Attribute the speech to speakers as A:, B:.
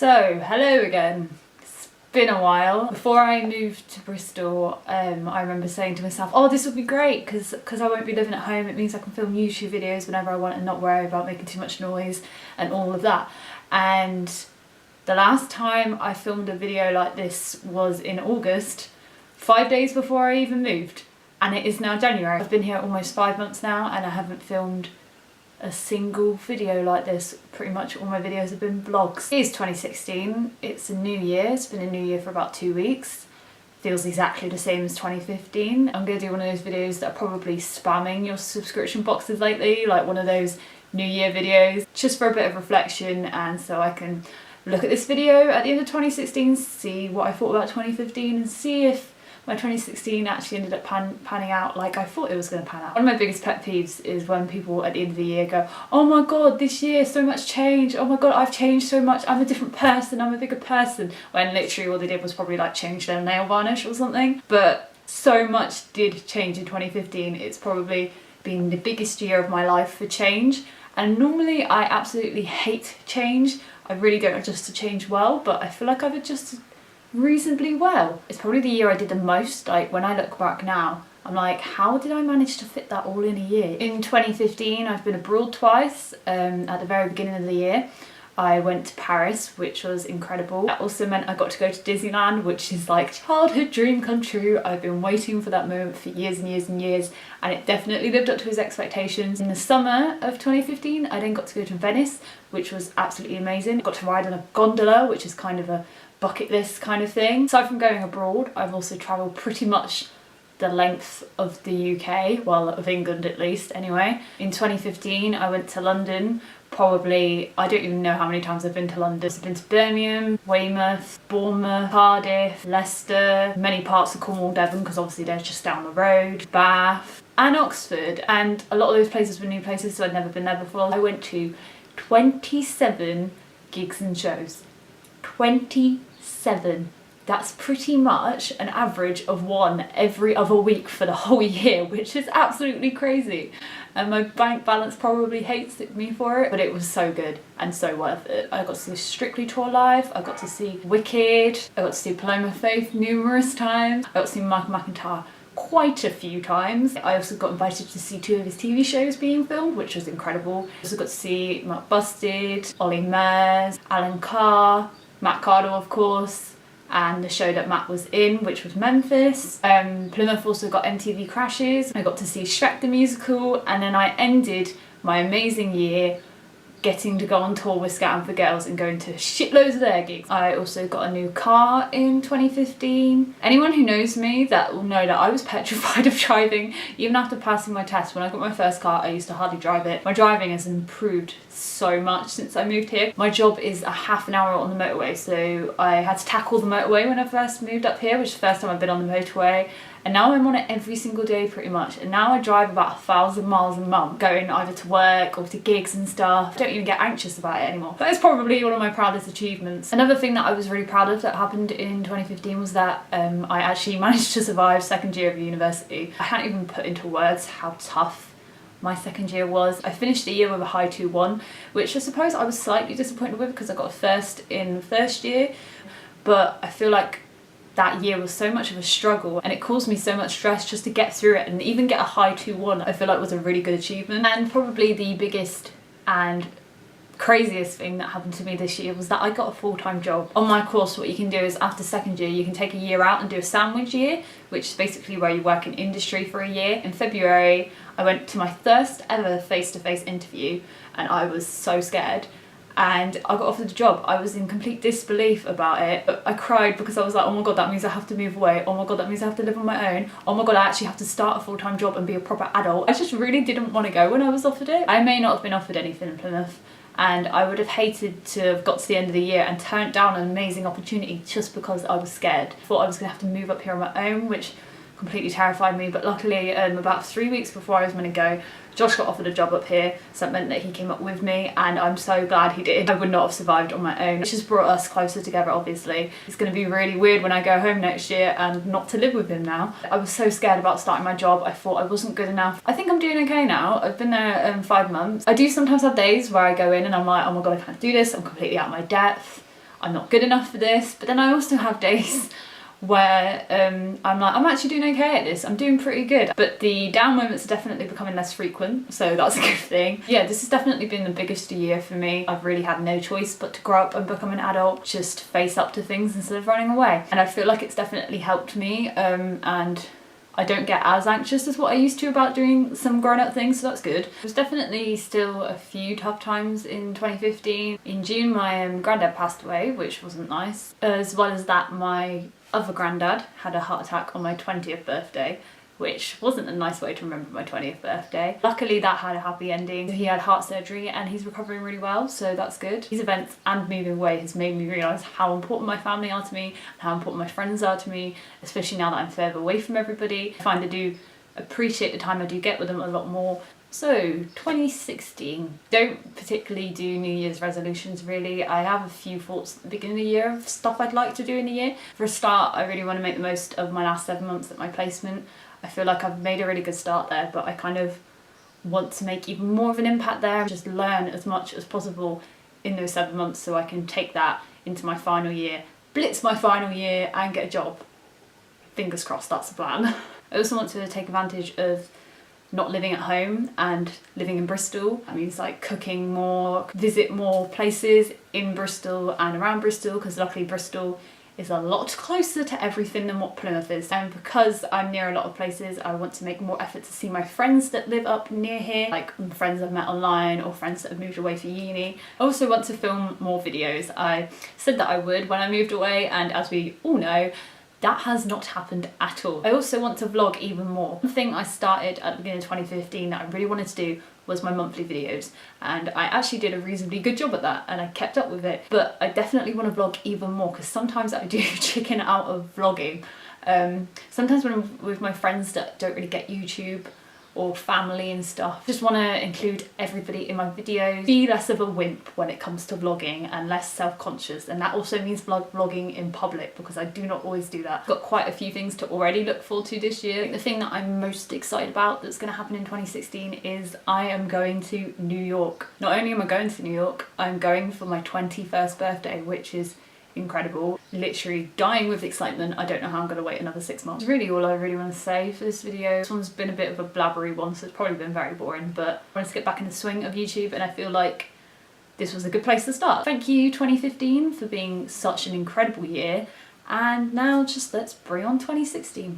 A: So, hello again. It's been a while. Before I moved to Bristol, I remember saying to myself, oh, this would be great because I won't be living at home. It means I can film YouTube videos whenever I want and not worry about making too much noise and all of that. And the last time I filmed a video like this was in August, 5 days before I even moved. And it is now January. I've been here almost 5 months now and I haven't filmed a single video like this. Pretty much all my videos have been vlogs. It is 2016, it's a new year, it's been a new year for about 2 weeks. Feels exactly the same as 2015. I'm going to do one of those videos that are probably spamming your subscription boxes lately, like one of those New Year videos, just for a bit of reflection and so I can look at this video at the end of 2016, see what I thought about 2015 and see if my 2016 actually ended up panning out like I thought it was going to pan out. One of my biggest pet peeves is when people at the end of the year go, oh my god, this year so much changed, oh my god, I've changed so much, I'm a different person, I'm a bigger person, when literally all they did was probably like change their nail varnish or something. But so much did change in 2015. It's probably been the biggest year of my life for change, and normally I absolutely hate change. I really don't adjust to change well, but I feel like I've adjusted reasonably well. It's probably the year I did the most. Like when I look back now, I'm like, how did I manage to fit that all in a year? In 2015, I've been abroad twice. At the very beginning of the year, I went to Paris, which was incredible. That also meant I got to go to Disneyland, which is like childhood dream come true. I've been waiting for that moment for years and years and years, and it definitely lived up to his expectations. In the summer of 2015, I then got to go to Venice, which was absolutely amazing. I got to ride on a gondola, which is kind of a bucket list kind of thing. Aside from going abroad, I've also travelled pretty much the length of the UK, well, of England at least anyway. In 2015 I went to London, probably, I don't even know how many times I've been to London. I've been to Birmingham, Weymouth, Bournemouth, Cardiff, Leicester, many parts of Cornwall, Devon, because obviously they're just down the road, Bath and Oxford, and a lot of those places were new places, so I'd never been there before. I went to 27 gigs and shows. 27. That's pretty much an average of one every other week for the whole year, which is absolutely crazy. And my bank balance probably hates me for it, but it was so good and so worth it. I got to see Strictly tour live, I got to see Wicked, I got to see Paloma Faith numerous times, I got to see Michael McIntyre quite a few times. I also got invited to see 2 of his TV shows being filmed, which was incredible. I also got to see Mark Busted, Ollie Mers, Alan Carr, Matt Cardle of course, and the show that Matt was in, which was Memphis. Plymouth also got MTV Crashes. I got to see Shrek the Musical, and then I ended my amazing year getting to go on tour with Scouting for Girls and going to shitloads of their gigs. I also got a new car in 2015. Anyone who knows me that will know that I was petrified of driving. Even after passing my test, when I got my first car, I used to hardly drive it. My driving has improved so much since I moved here. My job is a half an hour on the motorway, so I had to tackle the motorway when I first moved up here, which is the first time I've been on the motorway. And now I'm on it every single day pretty much. And now I drive about 1,000 miles a month, going either to work or to gigs and stuff. I don't even get anxious about it anymore. That is probably one of my proudest achievements. Another thing that I was really proud of that happened in 2015 was that I actually managed to survive second year of university. I can't even put into words how tough my second year was. I finished the year with a high 2-1, which I suppose I was slightly disappointed with because I got a first in first year, but I feel like that year was so much of a struggle and it caused me so much stress just to get through it, and even get a high 2-1 I feel like was a really good achievement. And probably the biggest and craziest thing that happened to me this year was that I got a full-time job. On my course, what you can do is after second year you can take a year out and do a sandwich year, which is basically where you work in industry for a year. In February I went to my first ever face-to-face interview and I was so scared, and I got offered the job. I was in complete disbelief about it. I cried because I was like, oh my god, that means I have to move away. Oh my god, that means I have to live on my own. Oh my god, I actually have to start a full-time job and be a proper adult. I just really didn't want to go when I was offered it. I may not have been offered anything in Plymouth, and I would have hated to have got to the end of the year and turned down an amazing opportunity just because I was scared. I thought I was going to have to move up here on my own, which completely terrified me, but luckily about 3 weeks before I was going to go, Josh got offered a job up here, so that meant that he came up with me, and I'm so glad he did. I would not have survived on my own. It's just brought us closer together, obviously. It's going to be really weird when I go home next year and not to live with him now. I was so scared about starting my job. I thought I wasn't good enough. I think I'm doing okay now. I've been there 5 months. I do sometimes have days where I go in and I'm like, oh my god, I can't do this. I'm completely out of my depth. I'm not good enough for this. But then I also have days where I'm like, I'm actually doing okay at this, I'm doing pretty good. But the down moments are definitely becoming less frequent, so that's a good thing. Yeah, this has definitely been the biggest year for me. I've really had no choice but to grow up and become an adult, just face up to things instead of running away. And I feel like it's definitely helped me, and I don't get as anxious as what I used to about doing some grown-up things, so that's good. There's definitely still a few tough times in 2015. In June, my granddad passed away, which wasn't nice. As well as that, my other granddad had a heart attack on my 20th birthday, which wasn't a nice way to remember my 20th birthday. Luckily that had a happy ending. He had heart surgery and he's recovering really well, so that's good. These events and moving away has made me realise how important my family are to me and how important my friends are to me, especially now that I'm further away from everybody. I find I do appreciate the time I do get with them a lot more. So 2016, don't particularly do New Year's resolutions really. I have a few thoughts at the beginning of the year of stuff I'd like to do in a year. For a start, I really want to make the most of my last 7 months at my placement. I feel like I've made a really good start there, but I kind of want to make even more of an impact there, just learn as much as possible in those 7 months so I can take that into my final year, blitz my final year and get a job. Fingers crossed, that's the plan. I also want to take advantage of not living at home and living in Bristol. That means like cooking more, visit more places in Bristol and around Bristol, because luckily Bristol is a lot closer to everything than what Plymouth is. And because I'm near a lot of places, I want to make more effort to see my friends that live up near here, like friends I've met online or friends that have moved away for uni. I also want to film more videos. I said that I would when I moved away, and as we all know, that has not happened at all. I also want to vlog even more. One thing I started at the beginning of 2015 that I really wanted to do was my monthly videos, and I actually did a reasonably good job at that and I kept up with it, but I definitely want to vlog even more because sometimes I do chicken out of vlogging. Sometimes when I'm with my friends that don't really get YouTube or family and stuff, just want to include everybody in my videos, be less of a wimp when it comes to vlogging and less self-conscious, and that also means vlogging in public because I do not always do that. I've got quite a few things to already look forward to this year. The thing that I'm most excited about that's going to happen in 2016 is I am going to New York. Not only am I going to New York, I'm going for my 21st birthday, which is incredible. Literally dying with excitement. I don't know how I'm going to wait another 6 months. That's really all I really want to say for this video. This one's been a bit of a blabbery one, so it's probably been very boring, but I wanted to get back in the swing of YouTube and I feel like this was a good place to start. Thank you 2015 for being such an incredible year, and now just let's bring on 2016.